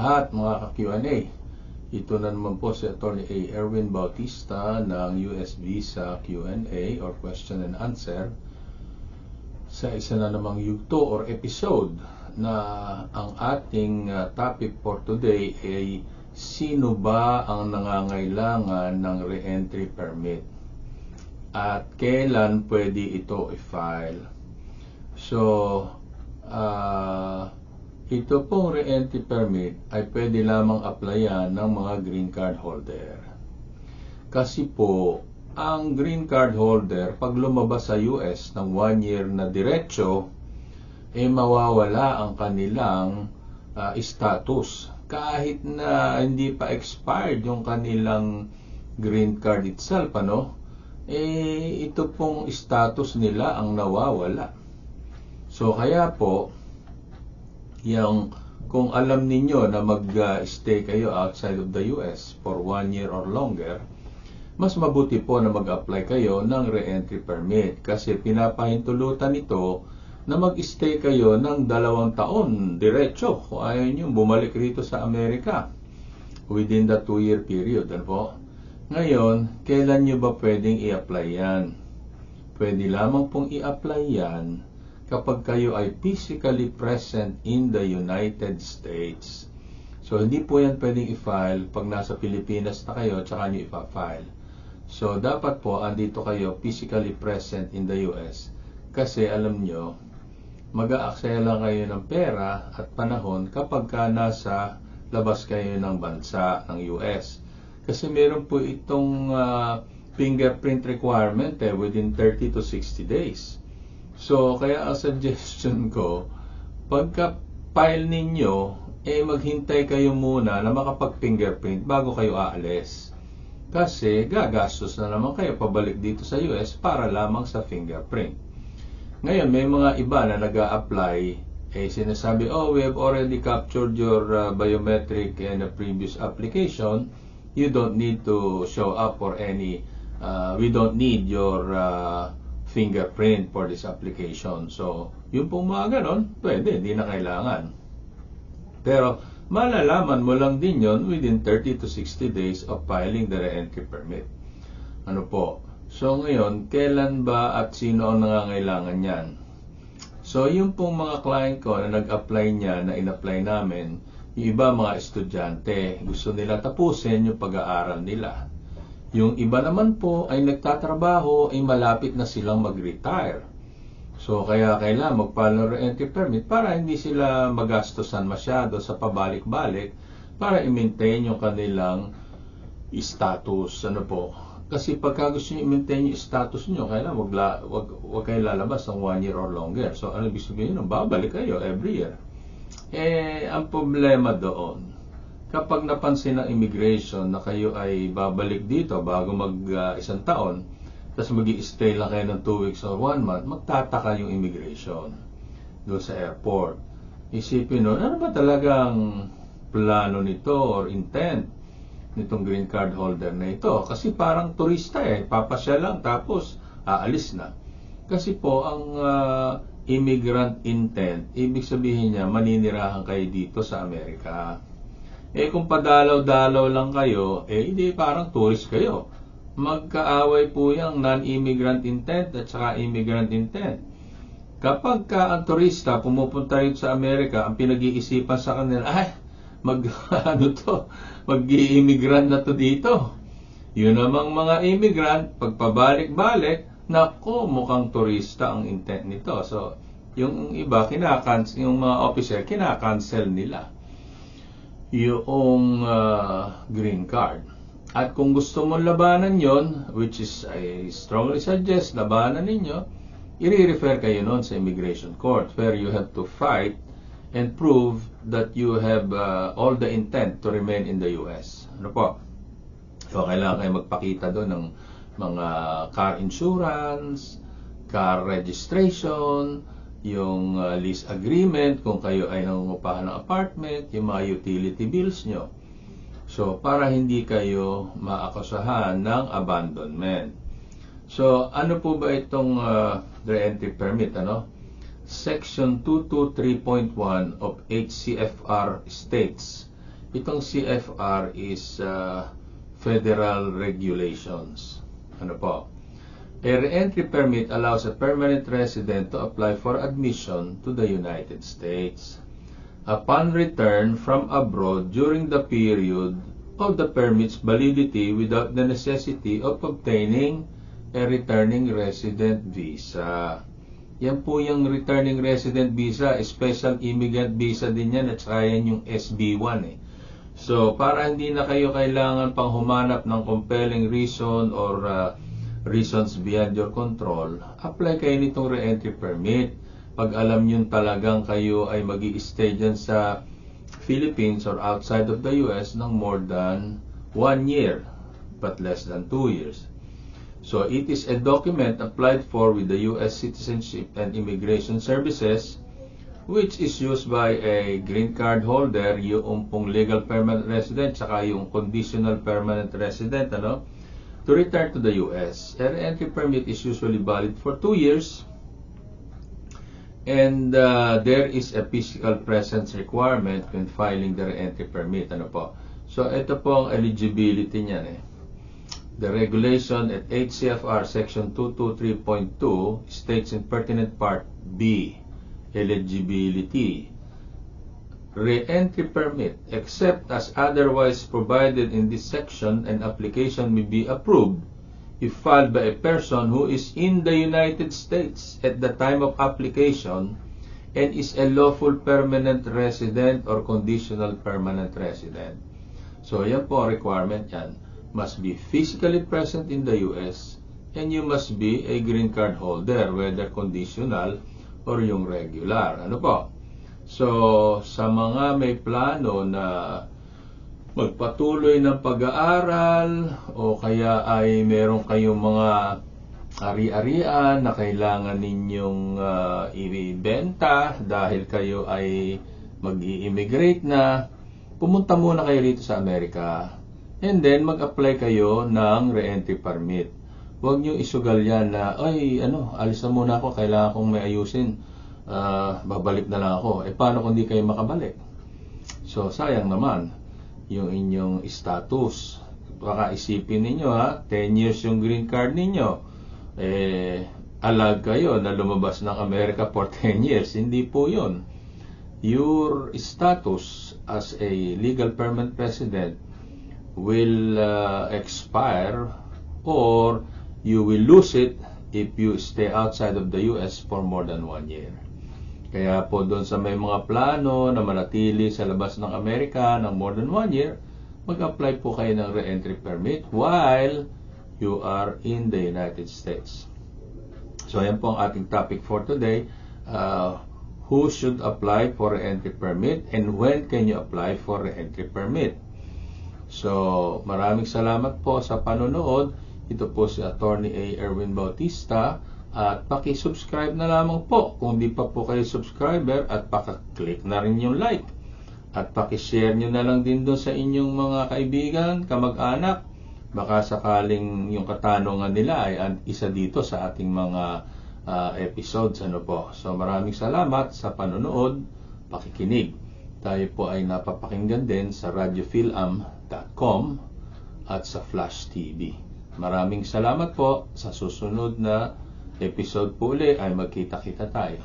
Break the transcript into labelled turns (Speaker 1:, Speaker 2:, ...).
Speaker 1: lahat mga ka-Q&A. Ito na naman po si Attorney A. Erwin Bautista ng US Visa Q&A or Question and Answer sa isa na namang yugto or episode na ang ating topic for today ay sino ba ang nangangailangan ng re-entry permit at kailan pwede ito i-file. So, ito pong re-entry permit ay pwede lamang applyan ng mga green card holder. Kasi po, ang green card holder, pag lumabas sa US ng 1 year na diretso, mawawala ang kanilang status. Kahit na hindi pa expired yung kanilang green card itself, ito pong status nila ang nawawala. So, kaya po, kung alam ninyo na mag-stay kayo outside of the US for 1 year or longer, mas mabuti po na mag-apply kayo ng re-entry permit kasi pinapahintulutan ito na mag-stay kayo ng 2 taon diretso kung ayaw nyo bumalik rito sa Amerika within the 2-year period. Ngayon, kailan nyo ba pwedeng i-apply yan? Pwede lamang pong i-apply yan kapag kayo ay physically present in the United States. So, hindi po yan pwedeng i-file pag nasa Pilipinas na kayo tsaka nyo i-file. So, dapat po andito kayo physically present in the US kasi alam nyo, mag-aaksaya lang kayo ng pera at panahon kapag ka nasa labas kayo ng bansa ng US. Kasi meron po itong fingerprint requirement within 30 to 60 days. So, kaya ang suggestion ko, pagka-file ninyo, maghintay kayo muna na makapag-fingerprint bago kayo aalis. Kasi gagastos na naman kayo pabalik dito sa US para lamang sa fingerprint. Ngayon, may mga iba na nag-a-apply, sinasabi, we have already captured your biometric in a previous application. You don't need to show up for any, we don't need your fingerprint for this application. So, yung pong mga ganon, pwede, hindi na kailangan. Pero, malalaman mo lang din yon within 30 to 60 days of filing the re-entry permit. So, ngayon, kailan ba at sino ang nangangailangan yan? So, yung pong mga client ko na nag-apply niya, na in-apply namin, yung iba mga estudyante, gusto nila tapusin yung pag-aaral nila. Yung iba naman po ay nagtatrabaho, malapit na silang mag-retire. So, kaya kailangan mag-file ng re-entry permit para hindi sila magastosan masyado sa pabalik-balik para i-maintain yung kanilang status. Kasi pagka gusto nyo i-maintain yung status nyo, kailangan wag kayo lalabas ng 1 year or longer. So, ano gusto nyo yun? Babalik kayo every year. Ang problema doon, kapag napansin ng immigration na kayo ay babalik dito bago mag-1 taon, tapos mag-i-stay lang kayo ng 2 weeks or 1 month, magtataka yung immigration doon sa airport. Isipin nun, ano ba talagang plano nito or intent nitong green card holder na ito? Kasi parang turista papasya lang tapos aalis na. Kasi po ang immigrant intent, ibig sabihin niya maninirahan kayo dito sa Amerika. Kung padalaw-dalaw lang kayo, hindi parang tourist kayo. Magkaaway po yung non-immigrant intent at saka immigrant intent. Kapag ang turista pumupunta rin sa Amerika, ang pinag-iisipan sa kanila, mag-i-immigrant na to dito. Yun namang mga immigrant, pagpabalik-balik, mukhang turista ang intent nito. So, yung iba, yung mga officer, kinakancel nila yung green card. At kung gusto mong labanan yon, which is I strongly suggest labanan ninyo, i-refer kayo nun sa immigration court where you have to fight and prove that you have all the intent to remain in the US. So, kailangan kayo magpakita doon ng mga car insurance, car registration, yung lease agreement, kung kayo ay nangungupahan ng apartment, yung mga utility bills nyo. So, para hindi kayo maakusahan ng abandonment. So, ano po ba itong re-entry permit? Section 223.1 of HCFR states, Itong CFR is federal regulations. Ano po? A re-entry permit allows a permanent resident to apply for admission to the United States upon return from abroad during the period of the permit's validity without the necessity of obtaining a returning resident visa. Yan po yung returning resident visa, special immigrant visa din yan, at saka yan yung SB1 eh. So, para hindi na kayo kailangan pang humanap ng compelling reason or reasons beyond your control, apply kayo nitong re-entry permit. Pag alam nyo talagang kayo ay mag-i-stay dyan sa Philippines or outside of the US ng more than 1 year, but less than 2 years. So, it is a document applied for with the US Citizenship and Immigration Services, which is used by a green card holder, yung pong legal permanent resident, saka yung conditional permanent resident, to return to the US. A re-entry permit is usually valid for 2 years, and there is a physical presence requirement when filing the re-entry permit. So, ito po ang eligibility niyan eh. The regulation at 8 CFR section 223.2 states in pertinent part B, eligibility. Re-entry permit, except as otherwise provided in this section, an application may be approved if filed by a person who is in the United States at the time of application and is a lawful permanent resident or conditional permanent resident. So, yan po ang requirement yan. Must be physically present in the US and you must be a green card holder, whether conditional or yung regular. Ano po? So, sa mga may plano na magpatuloy ng pag-aaral o kaya ay meron kayong mga ari-arian na kailangan ninyong ibenta dahil kayo ay mag-i-immigrate na, pumunta muna kayo dito sa Amerika and then mag-apply kayo ng re-entry permit. Huwag nyo isugal yan na, ay, alis na muna ako, kailangan kong may ayusin, babalik na lang ako. Paano kung di kayo makabalik? So, sayang naman yung inyong status. Baka isipin ninyo 10 years yung green card ninyo. Allowed kayo na lumabas ng Amerika for 10 years. Hindi po yun. Your status as a legal permanent resident will expire or you will lose it if you stay outside of the US for more than 1 year. Kaya po doon sa may mga plano na manatili sa labas ng Amerika ng more than 1 year, mag-apply po kayo ng re-entry permit while you are in the United States. So ayan po ang ating topic for today. Who should apply for re-entry permit and when can you apply for re-entry permit? So maraming salamat po sa panonood. Ito po si Attorney A. Erwin Bautista. At paki-subscribe na lamang po kung di pa po kayo subscriber at paka-click na rin yung like. At paki-share nyo na lang din doon sa inyong mga kaibigan, kamag-anak. Baka sakaling yung katanungan nila ay isa dito sa ating mga episodes. So maraming salamat sa panonood, pakikinig. Tayo po ay napapakinggan din sa radiofilam.com at sa Flash TV. Maraming salamat po. Sa susunod na episode po ulit ay magkita-kita tayo.